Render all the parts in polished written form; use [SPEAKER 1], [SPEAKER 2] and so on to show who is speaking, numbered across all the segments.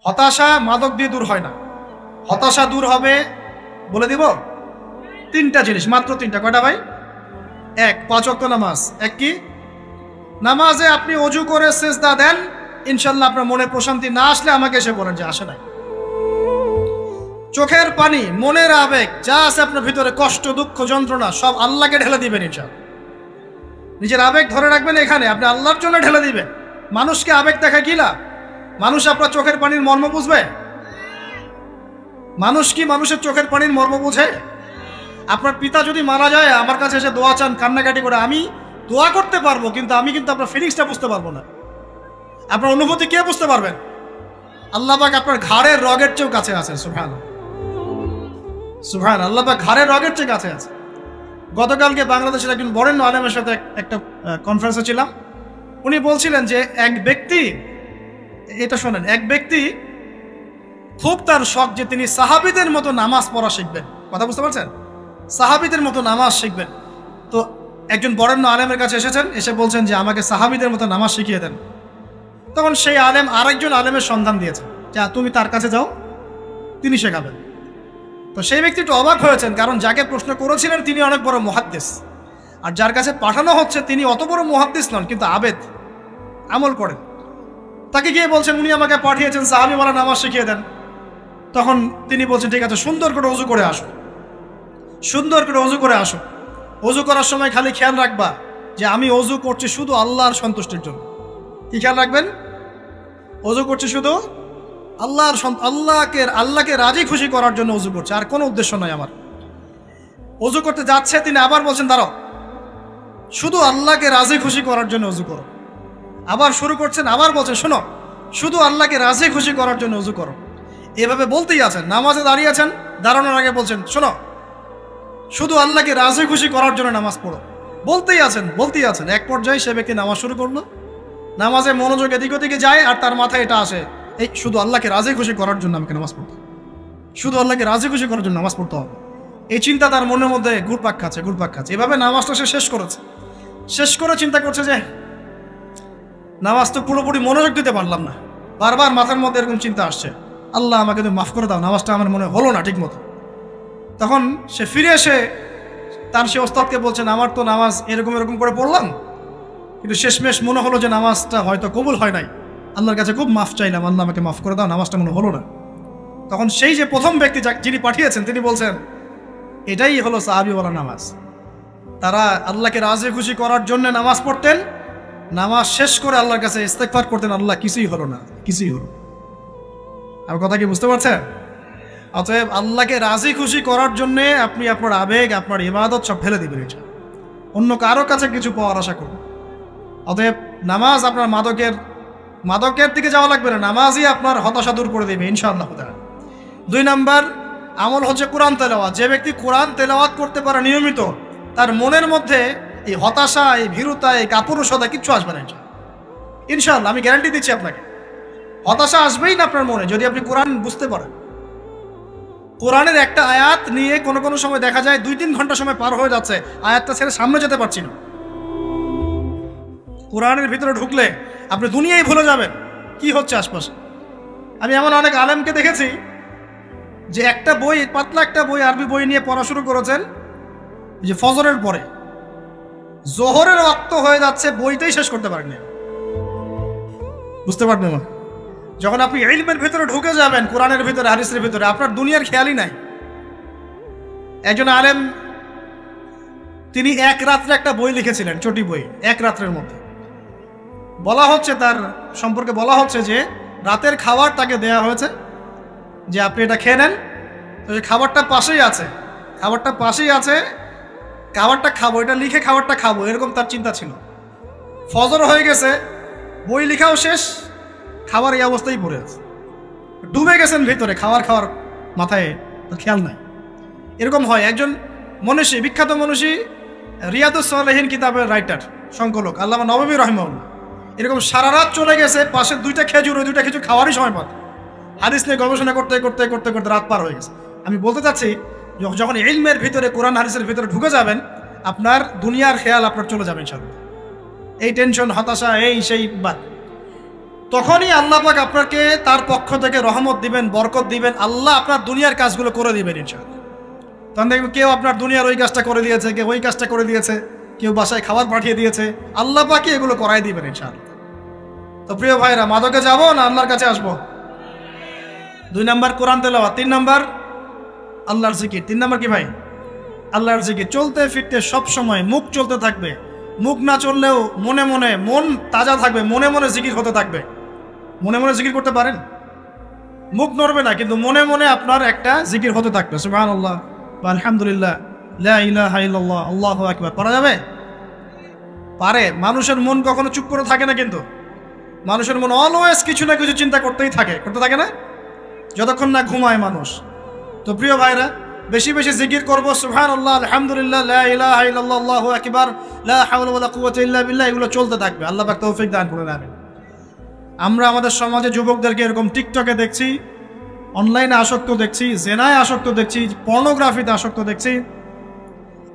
[SPEAKER 1] হতাশা মাদক দিয়ে দূর হয় না। হতাশা দূর হবে, বলে দিব, তিনটা জিনিস, মাত্র তিনটা। কয়টা ভাই? এক, 5 ওয়াক্ত নামাজ। এক কি? নামাজে আপনি অজু করে সেজদা দেন, ইনশাল্লাহ আপনার মনে প্রশান্তি না আসলে আমাকে এসে বলেন যে আসে নাই। চোখের পানি, মনের আবেগ যা আছে আপনার ভিতরে, কষ্ট, দুঃখ, যন্ত্রণা, সব আল্লাহকে ঢেলে দিবেন ইনশাল্লাহ। নিজের আবেগ ধরে রাখবেন এখানে, আপনি আল্লাহর জন্য ঢেলে দিবেন। মানুষকে আবেগ দেখা কি লাভ? মানুষ আপনার চোখের পানির মর্ম বুঝবে? মানুষ কি মানুষের চোখের পানির মর্ম বুঝে? আপনার পিতা যদি মারা যায়, আমার কাছে এসে দোয়া চান কান্নাকাটি করে, আমি দোয়া করতে পারবো, কিন্তু আমি কিন্তু আপনার ফিলিংসটা বুঝতে পারবো না। আপনার অনুভূতি কে বুঝতে পারবেন? আল্লাহ পাক আপনার ঘাড়ের রগের চেয়েও কাছে আছে। সুবহানাল্লাহ, সুবহানাল্লাহ, আল্লাহ পাক ঘাড়ের রগের চেয়ে কাছে আছে। গতকালকে বাংলাদেশের একজন বরেণ্য আলেমের সাথে একটা কনফারেন্সে ছিলাম। উনি বলছিলেন যে এক ব্যক্তি, এটা শোনেন, এক ব্যক্তি খুব তার শখ যে তিনি সাহাবীদের মতো নামাজ পড়া শিখবেন। কথা বুঝতে পারছেন? সাহাবীদের মতো নামাজ শিখবেন। তো একজন বরেণ্য আলেমের কাছে এসেছেন, এসে বলছেন যে আমাকে সাহাবীদের মতো নামাজ শিখিয়ে দেন। তখন সেই আলেম আরেকজন আলেমের সন্ধান দিয়েছেন, যা তুমি তার কাছে যাও, তিনি শেখাবেন। তো সেই ব্যক্তি একটু অবাক হয়েছেন, কারণ যাকে প্রশ্ন করেছিলেন তিনি অনেক বড় মুহাদ্দিস, আর যার কাছে পাঠানো হচ্ছে তিনি অত বড় মুহাদ্দিস নন, কিন্তু আবেদ, আমল করেন। তাকে গিয়ে বলছেন উনি আমাকে পাঠিয়েছেন সাহাবীওয়ালা নামাজ শিখিয়ে দেন। তখন তিনি বলছেন ঠিক আছে, সুন্দর করে ওযু করে আসো, সুন্দর করে ওযু করে আসো। ওযু করার সময় খালি খেয়াল রাখবা যে আমি ওযু করছি শুধু আল্লাহর সন্তুষ্টির জন্য। কি খেয়াল রাখবেন? ওযু করছি শুধু আল্লাহকে রাজি খুশি করার জন্য ওযু করছে, আর কোনো উদ্দেশ্য নয় আমার। ওযু করতে যাচ্ছে, তিনি আবার বলছেন দাঁড়াও, শুধু আল্লাহকে রাজি খুশি করার জন্য ওযু করো। আবার শুরু করছেন, আবার বলছেন শোনো, শুধু আল্লাহকে রাজি খুশি করার জন্য ওযু করো। এভাবে বলতেই আছেন, নামাজে দাঁড়িয়ে আছেন, দাঁড়ানোর আগে বলছেন শোনো, শুধু আল্লাহকে রাজি খুশি করার জন্য নামাজ পড়ো। বলতেই আছেন। এক পর্যায়ে সে ব্যক্তি নামাজ শুরু করলো, নামাজে মনোযোগ এদিক ওদিকে যায়, আর তার মাথায় এটা আসে, এই শুধু আল্লাহকে রাজি খুশি করার জন্য আমাকে নামাজ পড়তে হবে, শুধু আল্লাহকে রাজি খুশি করার জন্য নামাজ পড়তে হবে। এই চিন্তা তার মনের মধ্যে ঘুরপাক খাচ্ছে। এভাবে নামাজটা সে শেষ করেছে। শেষ করে চিন্তা করছে যে নামাজ তো পুরোপুরি মনোযোগ দিতে পারলাম না। বারবার মাথার মধ্যে এরকম চিন্তা আসছে, আল্লাহ আমাকে তুমি মাফ করে দাও, নামাজটা আমার মনে হলো না ঠিক মতো। তখন সে ফিরে এসে তার সে ওস্তাদকে বলছেন, আমার তো নামাজ এরকম করে পড়লাম, কিন্তু শেষমেশ মনে হলো যে নামাজটা হয়তো কবুল হয় নাই, আল্লাহর কাছে খুব মাফ চাইলাম, আল্লাহ আমাকে মাফ করে দাও, নামাজটা মনে হলো না। তখন সেই যে প্রথম ব্যক্তি যিনি পাঠিয়েছেন তিনি বলছেন, এটাই হলো সাহাবীওয়ালা নামাজ। তারা আল্লাহকে রাজি খুশি করার জন্য নামাজ পড়তেন, নামাজ শেষ করে আল্লাহর কাছে ইস্তেগফার করতেন, আল্লাহ কিছুই হলো না, কিছুই হলো। আর কথা কি বুঝতে পারছেন? অতএব আল্লাহকে রাজি খুশি করার জন্যে আপনি আপনার আবেগ, আপনার ইবাদত সব ফেলে দিবেন, এটা অন্য কারো কাছে কিছু পাওয়ার আশা করুন। অতএব নামাজ আপনার মাদকের দিকে যাওয়া লাগবে না, নামাজই আপনার হতাশা দূর করে দেবে ইনশাআল্লাহ। 2 নাম্বার আমল হচ্ছে কোরআন তেলাওয়াত। যে ব্যক্তি কোরআন তেলাওয়াত করতে পারে নিয়মিত, তার মনের মধ্যে এই হতাশা, এই ভীরুতা, এই কাপুরুষতা কিচ্ছু আসবে না ইনশাআল্লাহ। আমি গ্যারান্টি দিচ্ছি আপনাকে, হতাশা আসবেই না আপনার মনে যদি আপনি কোরআন বুঝতে পারেন। কোরআনের একটা আয়াত নিয়ে কোনো সময় দেখা যায় 2-3 ঘন্টা সময় পার হয়ে যাচ্ছে, আয়াতটা ছেড়ে সামনে যেতে পারছি না। কোরআনের ভিতরে ঢুকলে আপনি দুনিয়ায় ভুলে যাবেন কি হচ্ছে আশপাশে। আমি এমন অনেক আলেমকে দেখেছি যে একটা বই, পাতলা একটা বই, আরবি বই নিয়ে পড়া শুরু করেছেন, যে ফজরের পরে জোহরের ওয়াক্ত হয়ে যাচ্ছে, বইটাই শেষ করতে পারেননি। বুঝতে পারবেন না? যখন আপনি ইলমের ভিতরে ঢুকে যাবেন, কোরআনের ভিতরে, হাদিসের ভিতরে, আপনার দুনিয়ার খেয়ালই নাই। একজন আলেম তিনি এক রাত্রে একটা বই লিখেছিলেন, চটি বই, এক রাত্রের মধ্যে। বলা হচ্ছে তার সম্পর্কে বলা হচ্ছে যে রাতের খাবার তাকে দেয়া হয়েছে, যে আপনি এটা খেয়ে নেন। তো খাবারটা পাশেই আছে, খাবারটা খাবো, এটা লিখে খাবারটা খাবো, এরকম তার চিন্তা ছিল। ফজর হয়ে গেছে, বই লেখাও শেষ, খাবার এই অবস্থায় পড়ে আছে, ডুবে গেছেন ভিতরে, খাওয়ার মাথায় তার খেয়াল নাই। এরকম হয়। একজন মনীষী, বিখ্যাত মনীষী, রিয়াদুস সালেহীন কিতাবের রাইটার, সংকলক আল্লামা নববী রাহিমাহুল্লাহ, এরকম সারা রাত চলে গেছে, পাশে 2টা খেজুর, ওই 2টা খেজুর খাওয়ারই সময় পান, হাদিস নিয়ে গবেষণা করতে রাত পার হয়ে গেছে। আমি বলতে চাচ্ছি, যখন ইলমের ভিতরে, কোরআন হাদিসের ভিতরে ঢুকে যাবেন, আপনার দুনিয়ার খেয়াল আপনার চলে যাবে ইনশাআল্লাহ। এই টেনশন, হতাশা, এই সেই বাদ। তখনই আল্লাহ পাক আপনাকে তার পক্ষ থেকে রহমত দিবেন, বরকত দিবেন, আল্লাহ আপনার দুনিয়ার কাজগুলো করে দিবেন ইনশাআল্লাহ। তখন দেখবেন কেউ আপনার দুনিয়ার ওই কাজটা করে দিয়েছে, কেউ ওই কাজটা করে দিয়েছে, কেউ বাসায় খাবার পাঠিয়ে দিয়েছে, আল্লাহ পাকই এগুলো করাই দিবেন ইনশাআল্লাহ। তো প্রিয় ভাইরা, মাদকে যাব না আল্লাহর কাছে আসবো? 2 নাম্বার কোরআন তেলাওয়াত, 3 নাম্বার আল্লাহর জিকির। 3 নাম্বার কি ভাই? আল্লাহর জিকির। চলতে ফিরতে সব সময় মুখ চলতে থাকবে, মুখ না চললেও মনে মনে মন তাজা থাকবে, মনে মনে জিকির হতে থাকবে। মনে মনে জিকির করতে পারেন? মুখ নড়বে না, কিন্তু মনে মনে আপনার একটা জিকির হতে থাকবে, সুবহানাল্লাহ বা আলহামদুলিল্লাহ, লা ইলাহা ইল্লাল্লাহ, আল্লাহু আকবার। পারা যাবে? পারে। মানুষের মন কখনো চুপ করে থাকে না, কিন্তু মানুষের মন অলওয়েজ কিছু না কিছু চিন্তা করতেই থাকে, করতে থাকে না, যতক্ষণ না ঘুমায় মানুষ। তো প্রিয় ভাইরা, বেশি বেশি জিকির করবো, সুবহানাল্লাহ, আলহামদুলিল্লাহ, লা ইলাহা ইল্লাল্লাহ, আল্লাহু আকবার, লা হাওলা ওয়ালা কুওয়াতা ইল্লা বিল্লাহ, এগুলো চলতে থাকবে। আল্লাহ পাক তৌফিক দান করুন, আমিন। আমরা আমাদের সমাজে যুবকদেরকে এরকম টিকটকে দেখছি, অনলাইনে আসক্ত দেখছি, জেনায় আসক্ত দেখছি, পর্নোগ্রাফিতে আসক্ত দেখছি।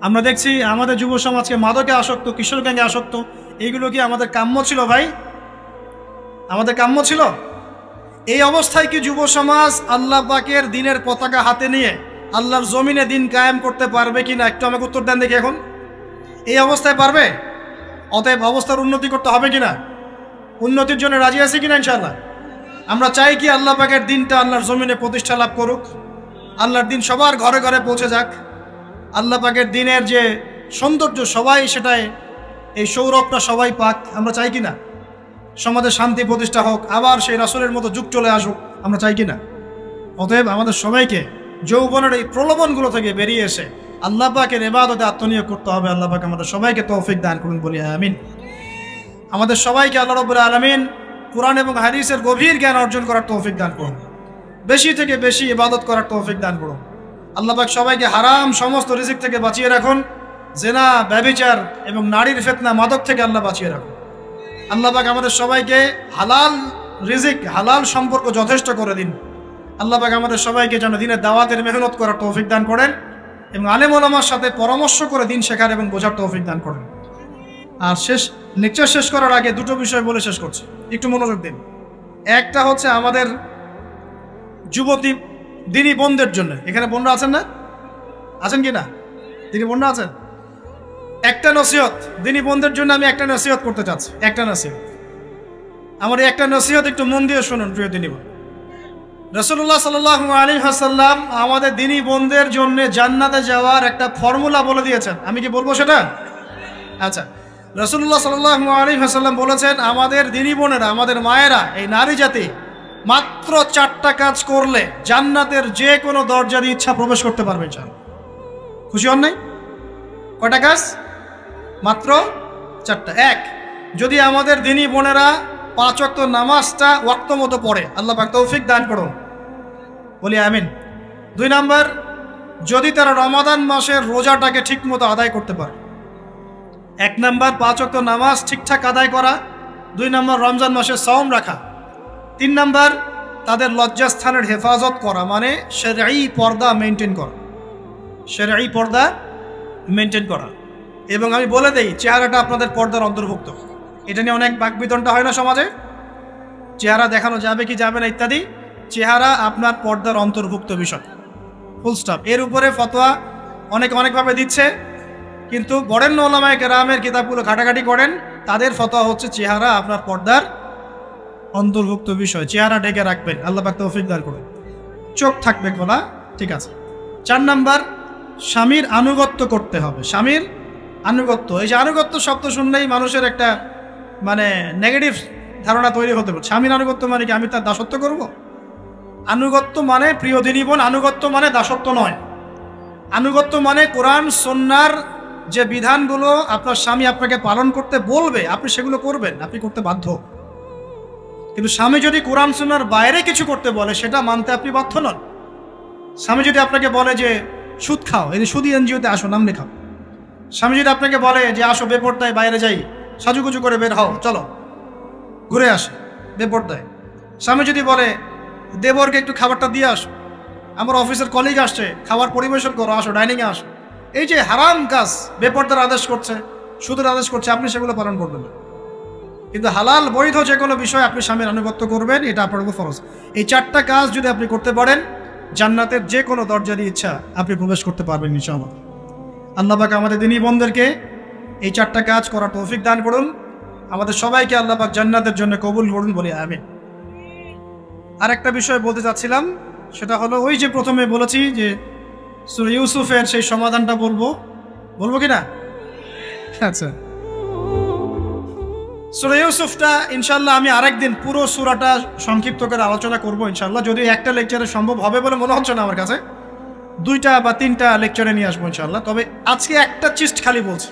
[SPEAKER 1] আমরা দেখছি আমাদের যুব সমাজকে মাদকে আসক্ত, কিশোর গ্যাংয়ে আসক্ত। এইগুলো কি আমাদের কাম্য ছিল ভাই? আমাদের কাম্য ছিল? এই অবস্থায় কি যুব সমাজ আল্লাহ পাকের দিনের পতাকা হাতে নিয়ে আল্লাহর জমিনে দিন কায়েম করতে পারবে কিনা, একটু আমাকে উত্তর দেন দেখি। এখন এই অবস্থায় পারবে? অতএব অবস্থার উন্নতি করতে হবে কিনা? উন্নতির জন্য রাজি আছি কিনা ইনশাআল্লাহ? আমরা চাই কি আল্লাহ পাকের দিনটা আল্লাহর জমিনে প্রতিষ্ঠা লাভ করুক, আল্লাহর দিন সবার ঘরে ঘরে পৌঁছে যাক, আল্লাহ পাকের দিনের যে সৌন্দর্য সবাই সেটাই, এই সৌরভটা সবাই পাক। আমরা চাই কিনা? সমাজে শান্তি প্রতিষ্ঠা হোক, আবার সেই রাসূলের মতো যুগ চলে আসুক, আমরা চাই কিনা? অতএব আমাদের সবাইকে যৌবনের এই প্রলোভনগুলো থেকে বেরিয়ে এসে আল্লাহ পাকের ইবাদতে আত্মনিয়োগ করতে হবে। আল্লাহ পাক আমাদের সবাইকে তৌফিক দান করুন, বলি আমিন। আমাদের সবাইকে আল্লাহ রাব্বুল আলামিন কুরআন এবং হাদিসের গভীর জ্ঞান অর্জন করার তৌফিক দান করুন, বেশি থেকে বেশি ইবাদত করার তৌফিক দান করুন। আল্লাহ পাক সবাইকে হারাম সমস্ত রিজিক থেকে বাঁচিয়ে রাখুন, জেনা, ব্যভিচার এবং নারীর ফিতনা, মাদক থেকে আল্লাহ বাঁচিয়ে রাখুন। আল্লাহ পাক আমাদের সবাইকে হালাল রিজিক, হালাল সম্পর্ক যথেষ্ট করে দিন। আল্লাহ পাক আমাদের সবাইকে যেন দিনের দাওয়াতের মেহনত করার তৌফিক দান করেন এবং আলেম ওলামার সাথে পরামর্শ করে দিন শেখার এবং বোঝার তৌফিক দান করেন। আর লেকচার শেষ করার আগে দুটো বিষয় বলে শেষ করছি, একটু মনোযোগ দিন। একটা হচ্ছে আমাদের যুবতী দিনী বোনদের জন্য, এখানে বোনরা আছেন না? আছেন কি না? দিনী বোনরা আছেন? একটা নসিহত দিনী বোনদের জন্য আমি একটা নসিহত করতে চাচ্ছি, একটা নসিহত। আমার এই একটা নসিহত একটু মন দিয়ে শুনুন প্রিয় দিনী বোন। রাসূলুল্লাহ সাল্লাল্লাহু আলাইহি ওয়াসাল্লাম আমাদের দিনী বোনদের জন্য জান্নাতে যাওয়ার একটা ফর্মুলা বলে দিয়েছেন। আমি কি বলবো সেটা? আচ্ছা, রাসূলুল্লাহ সাল্লাল্লাহু আলাইহি ওয়াসাল্লাম বলেছেন আমাদের দিনী বোনেরা, আমাদের মায়েরা, এই নারী জাতি মাত্র 4টা কাজ করলে জান্নাতের যে কোনো দরজা দিয়ে ইচ্ছা প্রবেশ করতে পারবে। খুশি হন নাই? কয়টা কাজ? মাত্র 4টা। 1, যদি আমাদের দিনী বোনেরা 5 ওয়াক্ত নামাজটা ওয়াক্ত মতো পড়ে, আল্লাহ পাক তৌফিক দান করুন, বলি আমিন। 2 নাম্বার, যদি তারা রমাদান মাসের রোজাটাকে ঠিক মতো আদায় করতে পারে। 1 নাম্বার 5 ওয়াক্ত নামাজ ঠিকঠাক আদায় করা, 2 নাম্বার রমজান মাসে সওম রাখা, 3 নাম্বার তাদের লজ্জাস্থানের হেফাজত করা, মানে শরঈ পর্দা মেনটেন করা, শরঈ পর্দা মেনটেন করা। এবং আমি বলে দেই, চেহারাটা আপনাদের পর্দার অন্তর্ভুক্ত। এটা নিয়ে অনেক বাকবিতণ্ডা হয় না সমাজে, চেহারা দেখানো যাবে কি যাবে না ইত্যাদি। চেহারা আপনার পর্দার অন্তর্ভুক্ত বিষয়, ফুল স্টপ। এর উপরে ফতোয়া অনেকভাবে দিচ্ছে, কিন্তু বরেণ্য উলামায়ে কেরামের কিতাবগুলো ঘাটাঘাটি করেন, তাদের ফতোয়া হচ্ছে চেহারা আপনার পর্দার অন্তর্ভুক্ত বিষয়, চেহারা ঢেকে রাখবেন, আল্লাহ পাক তৌফিক দান করুন। চোখ থাকবে খোলা, ঠিক আছে। 4 নাম্বার, স্বামীর আনুগত্য করতে হবে। স্বামীর আনুগত্য, এই যে আনুগত্য শব্দ শুনলেই মানুষের একটা মানে নেগেটিভ ধারণা তৈরি হতে পারে। স্বামীর আনুগত্য মানে কি আমি তার দাসত্ব করব? আনুগত্য মানে, প্রিয় দিনী বোন, আনুগত্য মানে দাসত্ব নয়। আনুগত্য মানে কোরআন সুন্নাহর যে বিধানগুলো আপনার স্বামী আপনাকে পালন করতে বলবে, আপনি সেগুলো করবেন, আপনি করতে বাধ্য। কিন্তু স্বামী যদি কোরআন সুন্নাহর বাইরে কিছু করতে বলে, সেটা মানতে আপনি বাধ্য নন। স্বামী যদি আপনাকে বলে যে সুদ খাও, এই যে সুদি এনজিওতে আসো, নাম লেখাও। স্বামী যদি আপনাকে বলে যে আসো বেপরদায় বাইরে যাই, সাজুগুজু করে বের হও, চলো ঘুরে আসে বেপরদায়। স্বামী যদি বলে দেবরকে একটু খাবারটা দিয়ে আসো, আমার অফিসের কলিগ আসছে, খাবার পরিবেশন করো, আসো ডাইনিংয়ে আসো, এই যে হারাম কাজ বেপরদার আদেশ করছে, সুদের আদেশ করছে, আপনি সেগুলো পালন করবেন না। কিন্তু হালাল বৈধ যে কোনো বিষয় আপনি স্বামীর আনুগত্য করবেন, এটা আপনার উপর ফরজ। এই 4টা কাজ যদি আপনি করতে পারেন, জান্নাতের যে কোনো দরজা দিয়ে ইচ্ছা আপনি প্রবেশ করতে পারবেন ইনশাআল্লাহ। আল্লাহ পাক আমাদের দিনী বন্ধুদেরকে এই 4টা কাজ করার তৌফিক দান করুন। আমাদের সবাইকে আল্লাহ পাক জান্নাতের জন্য কবুল করুন বলি আমিন। আরেকটা বিষয় বলতে চাচ্ছিলাম, সেটা হলো ওই যে প্রথমে বলেছি যে সূরা ইউসুফের সেই সমাধানটা বলবো কি না? আচ্ছা, সূরা ইউসুফটা ইনশাআল্লাহ আমি আরেকদিন পুরো সূরাটা সংক্ষিপ্ত করে আলোচনা করব ইনশাআল্লাহ। যদি একটা লেকচারে সম্ভব হবে বলে মনে হচ্ছে না আমার কাছে, 2টা বা 3টা লেকচারে নিয়ে আসবো ইনশাআল্লাহ। তবে আজকে একটা চিস্ট খালি বলছি।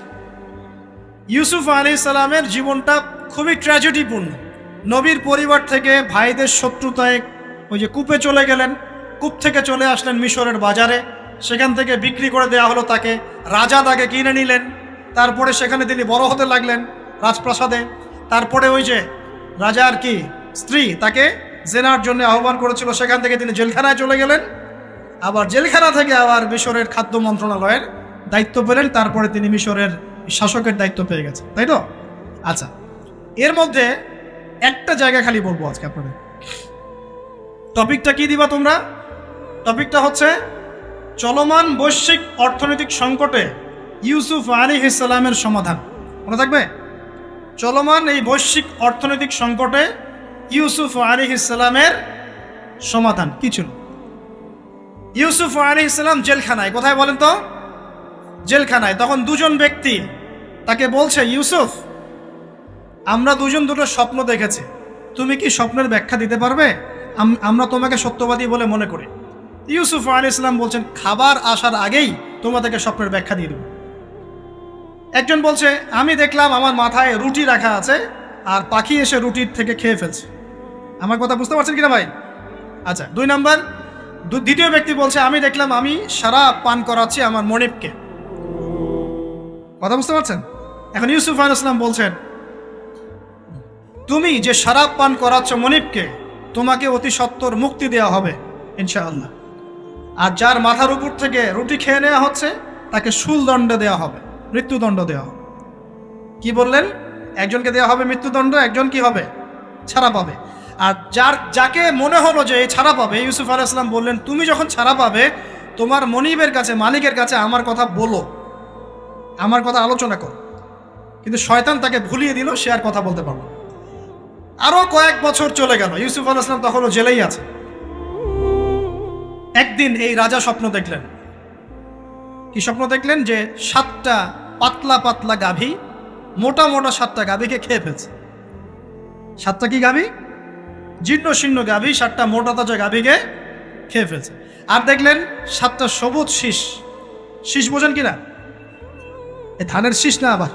[SPEAKER 1] ইউসুফ আলাইহিস সালামের জীবনটা খুবই ট্র্যাজেডিপূর্ণ। নবীর পরিবার থেকে ভাইদের শত্রুতায় ওই যে কূপে চলে গেলেন, কূপ থেকে চলে আসলেন মিশরের বাজারে, সেখান থেকে বিক্রি করে দেওয়া হলো তাকে, রাজা তাকে কিনে নিলেন, তারপরে সেখানে তিনি বড় হতে লাগলেন রাজপ্রাসাদে। তারপরে ওই যে রাজার কি স্ত্রী তাকে জেনার জন্য আহ্বান করেছিল, সেখান থেকে তিনি জেলখানায় চলে গেলেন, আবার জেলখানা থেকে আবার মিশরের খাদ্য মন্ত্রণালয়ের দায়িত্ব পেলেন, তারপরে তিনি মিশরের শাসকের দায়িত্ব পেয়ে গেছেন, তাই তো? আচ্ছা, এর মধ্যে একটা জায়গা খালি বলবো আজকে আপনাদের। টপিকটা কি দিবা তোমরা? টপিকটা হচ্ছে চলমান বৈশ্বিক অর্থনৈতিক সংকটে ইউসুফ আলাইহিস সালামের সমাধান। মনে থাকবে? চলমান এই বৈশ্বিক অর্থনৈতিক সংকটে ইউসুফ আলাইহিস সালামের সমাধান কি ছিল? ইউসুফ আলাইহিস সালাম জেলখানায়, কোথায় বলেন তো? জেলখানায়। তখন দুজন ব্যক্তি তাকে বলছে, ইউসুফ, আমরা দুজন দুটো স্বপ্ন দেখেছি, তুমি কি স্বপ্নের ব্যাখ্যা দিতে পারবে? আমরা তোমাকে সত্যবাদী বলে মনে করি। ইউসুফ আলাইহিস সালাম বলছেন, খাবার আসার আগেই তোমাদেরকে স্বপ্নের ব্যাখ্যা দিয়ে দেব। একজন বলছে, আমি দেখলাম আমার মাথায় রুটি রাখা আছে আর পাখি এসে রুটির থেকে খেয়ে ফেলছে। আমার কথা বুঝতে পারছেন কিনা ভাই? আচ্ছা, 2 নাম্বার, দ্বিতীয় ব্যক্তি বলছে, আমি দেখলাম আমি শরাব পান করাচ্ছি আমার মনিবকে। কথা বুঝতে পারছেন? এখন ইউসুফ আলাইহিস সালাম বলছেন, তুমি যে শরাব পান করাচ্ছ মনিবকে, তোমাকে অতি সত্বর মুক্তি দেওয়া হবে ইনশাআল্লাহ। আর যার মাথার উপর থেকে রুটি খেয়ে নেওয়া হচ্ছে তাকে শুলদণ্ড দেওয়া হবে, মৃত্যুদণ্ড দেওয়া হবে। কি বললেন? একজনকে দেওয়া হবে মৃত্যুদণ্ড, একজন কি হবে? ছাড়া পাবে। আর যাকে মনে হলো যে এই ছাড়া পাবে, ইউসুফ আলাইহিস সালাম বললেন, তুমি যখন ছাড়া পাবে তোমার মনিবের কাছে, মালিকের কাছে আমার কথা বলো, আমার কথা আলোচনা করো। কিন্তু শয়তান তাকে ভুলিয়ে দিল, সে আর কথা বলতে পারলো। আরো কয়েক বছর চলে গেল, ইউসুফ আলাইহিস সালাম তখনও জেলেই আছে। একদিন এই রাজা স্বপ্ন দেখলেন। কি স্বপ্ন দেখলেন? যে 7টা পাতলা পাতলা গাভী, মোটা মোটা 7টা গাভীকে খেয়ে ফেলছে। 7টা কি গাভী? জীর্ণ শীর্ণ গাভী, 7টা মোটা তাজা গাভীকে খেয়ে ফেলছে। আর দেখলেন 7টা সবুজ শীষ। শীষ বোঝেন কিনা? এই ধানের শীষ না, আবার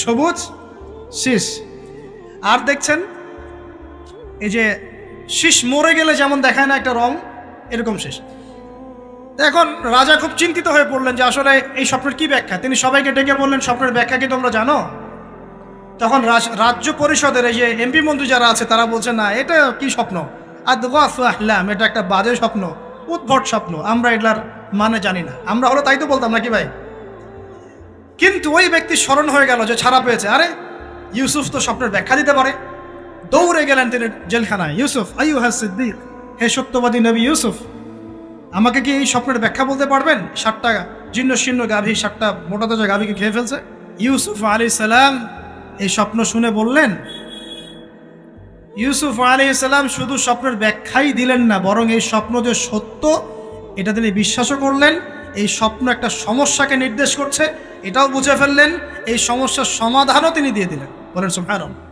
[SPEAKER 1] সবুজ শীষ। আর দেখছেন এই যে শীষ মরে গেলে যেমন দেখায় না একটা রং, এরকম শীষ। এখন রাজা খুব চিন্তিত হয়ে পড়লেন যে আসলে এই স্বপ্নের কি ব্যাখ্যা। তিনি সবাইকে ডেকে বললেন, স্বপ্নের ব্যাখ্যা কি তোমরা জানো? তখন রাজ্য পরিষদের এই যে এমপি মন্ত্রী যারা আছে তারা বলছে, না, এটা কি স্বপ্ন, আদগাফলাম, এটা একটা বাজে স্বপ্ন, উদ্ভট স্বপ্ন, আমরা এটার মানে জানি না। আমরা হলো তাই তো বলতাম নাকি ভাই? কিন্তু ওই ব্যক্তি স্মরণ হয়ে গেল যে ছাড়া পেয়েছে, আরে ইউসুফ তো স্বপ্নের ব্যাখ্যা দিতে পারে। দৌড়ে গেলেন তিনি জেলখানায়। ইউসুফ আইয়ুহা সিদ্দিক, হে সত্যবাদী নবী ইউসুফ, আমাকে কি এই স্বপ্নের ব্যাখ্যা বলতে পারবেন? 7টা জীর্ণ শীর্ণ গাভী 7টা মোটা তাজা গাভীকে খেয়ে ফেলছে। ইউসুফ আলাইহিস সালাম এই স্বপ্ন শুনে বললেন, ইউসুফ আলাইহিস সালাম শুধু স্বপ্নের ব্যাখ্যাই দিলেন না, বরং এই স্বপ্ন যে সত্য এটা তিনি বিশ্বাসও করলেন। এই স্বপ্ন একটা সমস্যাকে নির্দেশ করছে এটাও বুঝে ফেললেন, এই সমস্যার সমাধানও তিনি দিয়ে দিলেন। বলেন সুবহানাল্লাহ।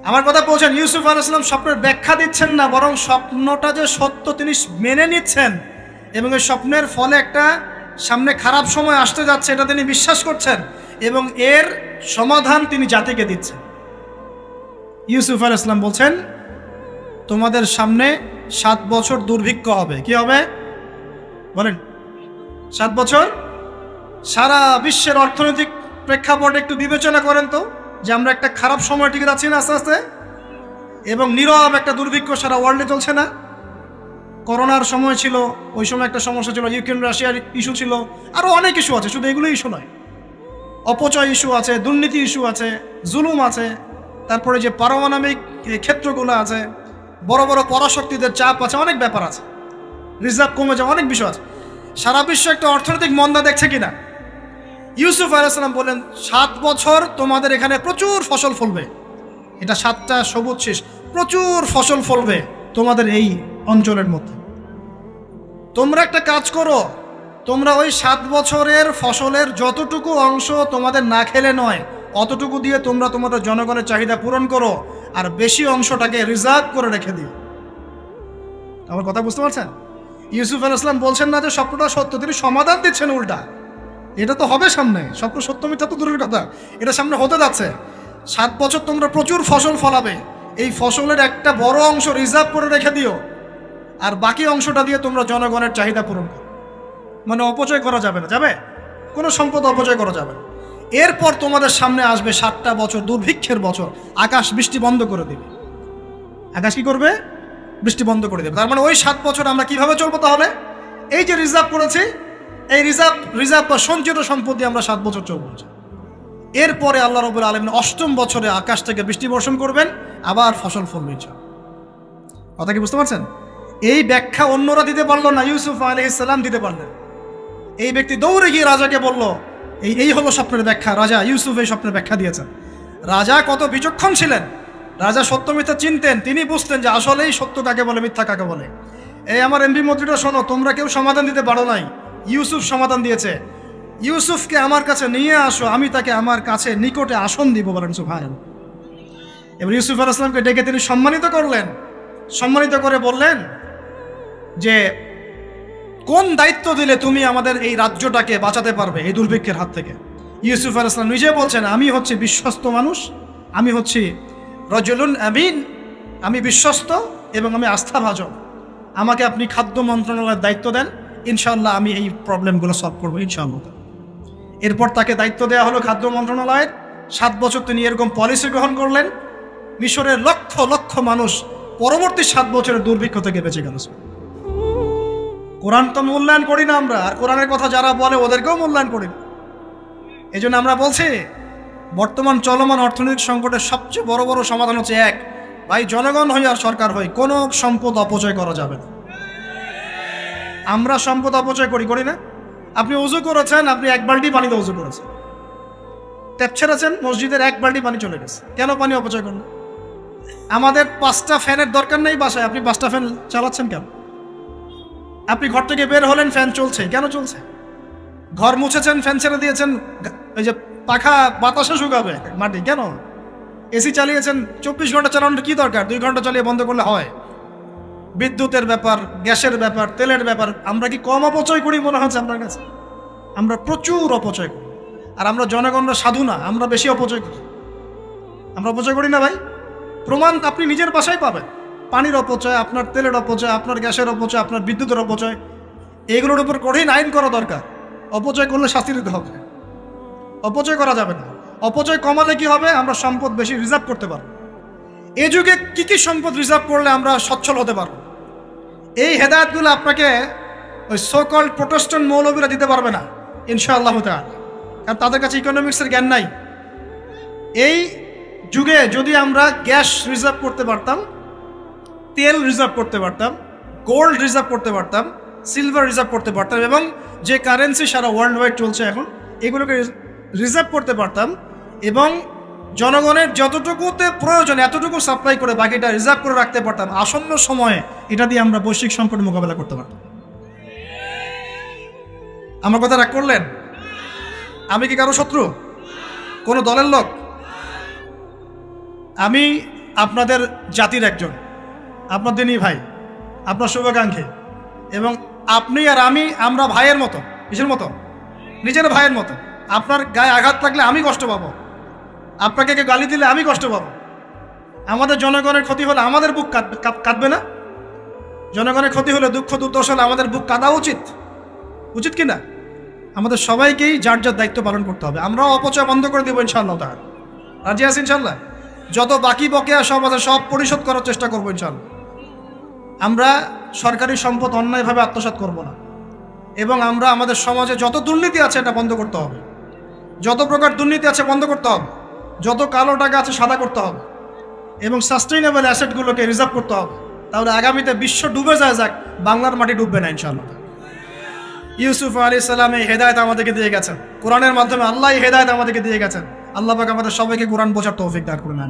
[SPEAKER 1] আমার কথা বলছেন, ইউসুফ আলাইহিস সালাম স্বপ্নের ব্যাখ্যা দিচ্ছেন না, বরং স্বপ্নটা যে সত্য তিনি মেনে নিচ্ছেন এবং এই স্বপ্নের ফলে একটা সামনে খারাপ সময় আসতে যাচ্ছে এটা তিনি বিশ্বাস করছেন এবং এর সমাধান তিনি জাতিকে দিচ্ছেন। ইউসুফ আলাইহিস সালাম বলছেন, তোমাদের সামনে 7 বছর দুর্ভিক্ষ হবে। কি হবে বলেন? 7 বছর। সারা বিশ্বের অর্থনৈতিক প্রেক্ষাপট একটু বিবেচনা করেন তো, যে আমরা একটা খারাপ সময় টিকে যাচ্ছি না আস্তে আস্তে, এবং নীরব একটা দুর্ভিক্ষ সারা ওয়ার্ল্ডে চলছে না? করোনার সময় ছিল, ওই সময় একটা সমস্যা ছিল, ইউক্রেন রাশিয়ার ইস্যু ছিল, আরও অনেক ইস্যু আছে, শুধু এগুলো ইস্যু নয়, অপচয় ইস্যু আছে, দুর্নীতি ইস্যু আছে, জুলুম আছে, তারপরে যে পারমাণবিক ক্ষেত্রগুলো আছে, বড় বড় পরাশক্তিদের চাপ আছে, অনেক ব্যাপার আছে, রিজার্ভ কমে যাওয়া, অনেক বিষয় আছে। সারা বিশ্ব একটা অর্থনৈতিক মন্দা দেখছে কিনা? ইউসুফ আলাইহিস সালাম বলেন 7 বছর তোমাদের এখানে প্রচুর ফসল ফলবে। এটা 7টা সবুজ শীষ, প্রচুর ফসল ফলবে তোমাদের এই অঞ্চলের মধ্যে। তোমরা একটা কাজ করো, তোমরা ওই 7 বছরের ফসলের যতটুকু অংশ তোমাদের না খেলে নয়, অতটুকু দিয়ে তোমরা তোমাদের জনগণের চাহিদা পূরণ করো, আর বেশি অংশটাকে রিজার্ভ করে রেখে দিও। আমার কথা বুঝতে পারছেন? ইউসুফ আলাইহিস সালাম বলছেন না যে স্বপ্নটা সত্য, তিনি সমাধান দিচ্ছেন উল্টা। এটা তো হবে সামনে, স্বপ্ন সত্য মিথ্যা তো দূরের কথা, এটা সামনে হতে যাচ্ছে। 7 বছর তোমরা প্রচুর ফসল ফলাবে, এই ফসলের একটা বড় অংশ রিজার্ভ করে রেখে দিও, আর বাকি অংশটা দিয়ে তোমরা জনগণের চাহিদা পূরণ করো। মানে অপচয় করা যাবে না, যাবে কোনো সম্পদ অপচয় করা যাবে না। এরপর তোমাদের সামনে আসবে 7টা বছর দুর্ভিক্ষের বছর, আকাশ বৃষ্টি বন্ধ করে দেবে। আকাশ কি করবে? বৃষ্টি বন্ধ করে দেবে। তার মানে ওই 7 বছর আমরা কিভাবে চলবো তাহলে? এই যে রিজার্ভ করেছি, এই রিজার্ভ বা সঞ্চিত সম্পদ দিয়ে আমরা 7 বছর চলবো। এরপরে আল্লাহ রাব্বুল আলামিন 8ম বছরে আকাশ থেকে বৃষ্টি বর্ষণ করবেন, আবার ফসল ফলবে। কথা কি বুঝতে পারছেন? এই ব্যাখ্যা অন্যরা দিতে পারলো না, ইউসুফ আলাইহিস সালাম দিতে পারলেন। এই ব্যক্তি দৌড়ে গিয়ে রাজাকে বলল, এই হলো স্বপ্নের ব্যাখ্যা। রাজা ইউসুফ এই স্বপ্নের ব্যাখ্যা দিয়েছেন। রাজা কত বিচক্ষণ ছিলেন, রাজা সত্য মিথ্যা চিনতেন। তিনি বুঝতেন যে আসলেই সত্য কাকে বলে, মিথ্যা কাকে বলে। এই আমার এমপি মন্ত্রীরা শোনো, তোমরা কেউ সমাধান দিতে পারো নাই, ইউসুফ সমাধান দিয়েছে। ইউসুফকে আমার কাছে নিয়ে আসো, আমি তাকে আমার কাছে নিকটে আসন দিব। বলেন সুবহানাল্লাহ। এবার ইউসুফ আলাইহিস সালামকে ডেকে তিনি সম্মানিত করলেন। সম্মানিত করে বললেন যে কোন দায়িত্ব দিলে তুমি আমাদের এই রাজ্যটাকে বাঁচাতে পারবে এই দুর্ভিক্ষের হাত থেকে? ইউসুফ আলাইহিস সালাম নিজে বলছেন, আমি হচ্ছি বিশ্বস্ত মানুষ, আমি হচ্ছি রাজুলুন আমিন, আমি বিশ্বস্ত এবং আমি আস্থাভাজন। আমাকে আপনি খাদ্য মন্ত্রণালয়ের দায়িত্ব দেন, ইনশাআল্লাহ আমি এই প্রবলেমগুলো সলভ করবো ইনশাআল্লাহ। এরপর তাকে দায়িত্ব দেওয়া হলো খাদ্য মন্ত্রণালয়ের। 7 বছর তিনি এরকম পলিসি গ্রহণ করলেন। মিশরের লক্ষ লক্ষ মানুষ পরবর্তী 7 বছরের দুর্ভিক্ষ থেকে বেঁচে গেল। কোরআন তো মূল্যায়ন করি না আমরা, আর কোরআনের কথা যারা বলে ওদেরকেও মূল্যায়ন করি না। এই জন্য আমরা বলছি, বর্তমান চলমান অর্থনৈতিক সংকটের সবচেয়ে বড় বড় সমাধান হচ্ছে এক, ভাই জনগণ হই আর সরকার হই, কোনো সম্পদ অপচয় করা যাবে না। আমরা সম্পদ অপচয় করি না? আপনি উজু করেছেন, আপনি 1 বালতি পানিতে উজু করেছেন, ট্যাপ ছেড়েছেন, মসজিদের 1 বালতি পানি চলে গেছে, কেন পানি অপচয় করলেন? আমাদের 5টা ফ্যানের দরকার নেই বাসায়, আপনি 5টা ফ্যান চালাচ্ছেন কেন? আপনি ঘর থেকে বের হলেন, ফ্যান চলছে, কেন চলছে? ঘর মুছেছেন, ফ্যান ছেড়ে দিয়েছেন, এই যে পাখা বাতাসে শুকাবে মাটি, কেন? এসি চালিয়েছেন, 24 ঘন্টা চালানোর কি দরকার? 2 ঘন্টা চালিয়ে বন্ধ করলে হয়। বিদ্যুতের ব্যাপার, গ্যাসের ব্যাপার, তেলের ব্যাপার, আমরা কি কম অপচয় করি মনে হচ্ছে আপনার কাছে? আমরা প্রচুর অপচয় করি। আর আমরা জনগণরা সাধু না, আমরা বেশি অপচয় করি। আমরা অপচয় করি না ভাই? প্রমাণ আপনি নিজের বাসায় পাবেন। পানির অপচয়, আপনার তেলের অপচয়, আপনার গ্যাসের অপচয়, আপনার বিদ্যুতের অপচয়, এগুলোর উপর কঠিন আইন করা দরকার। অপচয় করলে শাস্তি দিতে হবে, অপচয় করা যাবে না। অপচয় কমালে কি হবে? আমরা সম্পদ বেশি রিজার্ভ করতে পারবো। এই যুগে কি কি সম্পদ রিজার্ভ করলে আমরা সচ্ছল হতে পারবো? এই হেদায়েতগুলো আপনাকে ওই সোকল প্রোটেস্ট্যান্ট মৌলবীরা দিতে পারবে না ইনশাআল্লাহ তাআলা, কারণ তাদের কাছে ইকোনমিক্সের জ্ঞান নাই। এই যুগে যদি আমরা গ্যাস রিজার্ভ করতে পারতাম, তেল রিজার্ভ করতে পারতাম, গোল্ড রিজার্ভ করতে পারতাম, সিলভার রিজার্ভ করতে পারতাম, এবং যে কারেন্সি সারা ওয়ার্ল্ড ওয়াইড চলছে এখন, এগুলোকে রিজার্ভ করতে পারতাম, এবং জনগণের যতটুকুতে প্রয়োজন এতটুকু সাপ্লাই করে বাকিটা রিজার্ভ করে রাখতে পারতাম, আসন্ন সময়ে এটা দিয়ে আমরা বৈশ্বিক সংকট মোকাবেলা করতে পারতাম। আমার কথা রাগ করলেন? আমি কি কারো শত্রু, কোনো দলের লোক? আমি আপনাদের জাতির একজন, আপনার দিনই ভাই, আপনার শুভাকাঙ্ক্ষী, এবং আপনি আর আমরা ভাইয়ের মতো। কিসের মতো? নিজের ভাইয়ের মতো। আপনার গায়ে আঘাত লাগলে আমি কষ্ট পাবো, আপনাকে কেউ গালি দিলে আমি কষ্ট পাবো। আমাদের জনগণের ক্ষতি হলে আমাদের বুক কাঁদবে না? জনগণের ক্ষতি হলে, দুঃখ দুর্দশা হলে আমাদের বুক কাঁদা উচিত, উচিত কি না? আমাদের সবাইকেই যার যার দায়িত্ব পালন করতে হবে। আমরাও অপচয় বন্ধ করে দেবো ইনশাআল্লাহ তাআলা। রাজি আছি ইনশাআল্লাহ? যত বাকি বকেয়া সব আছে সব পরিশোধ করার চেষ্টা করবো ইনশাআল্লাহ। আমরা সরকারি সম্পদ অন্যায়ভাবে আত্মসাৎ করব না, এবং আমরা আমাদের সমাজে যত দুর্নীতি আছে এটা বন্ধ করতে হবে। যত প্রকার দুর্নীতি আছে বন্ধ করতে হবে, যত কালো টাকা আছে সাদা করতে হবে। এবং সাস্টেইনেবল অ্যাসেটগুলোকে রিজার্ভ করতে হবে, তাহলে আগামীতে বিশ্ব ডুবে যায় যাক, বাংলার মাটি ডুববে না ইনশাআল্লাহ। ইউসুফ আলাইহিস সালাম এই হেদায়েত আমাদেরকে দিয়ে গেছেন, কোরআনের মাধ্যমে আল্লাহ এই হেদায়েত আমাদেরকে দিয়ে গেছেন। আল্লাহ পাক আমাদের সবাইকে কোরআন বোঝার তৌফিক দান করুন।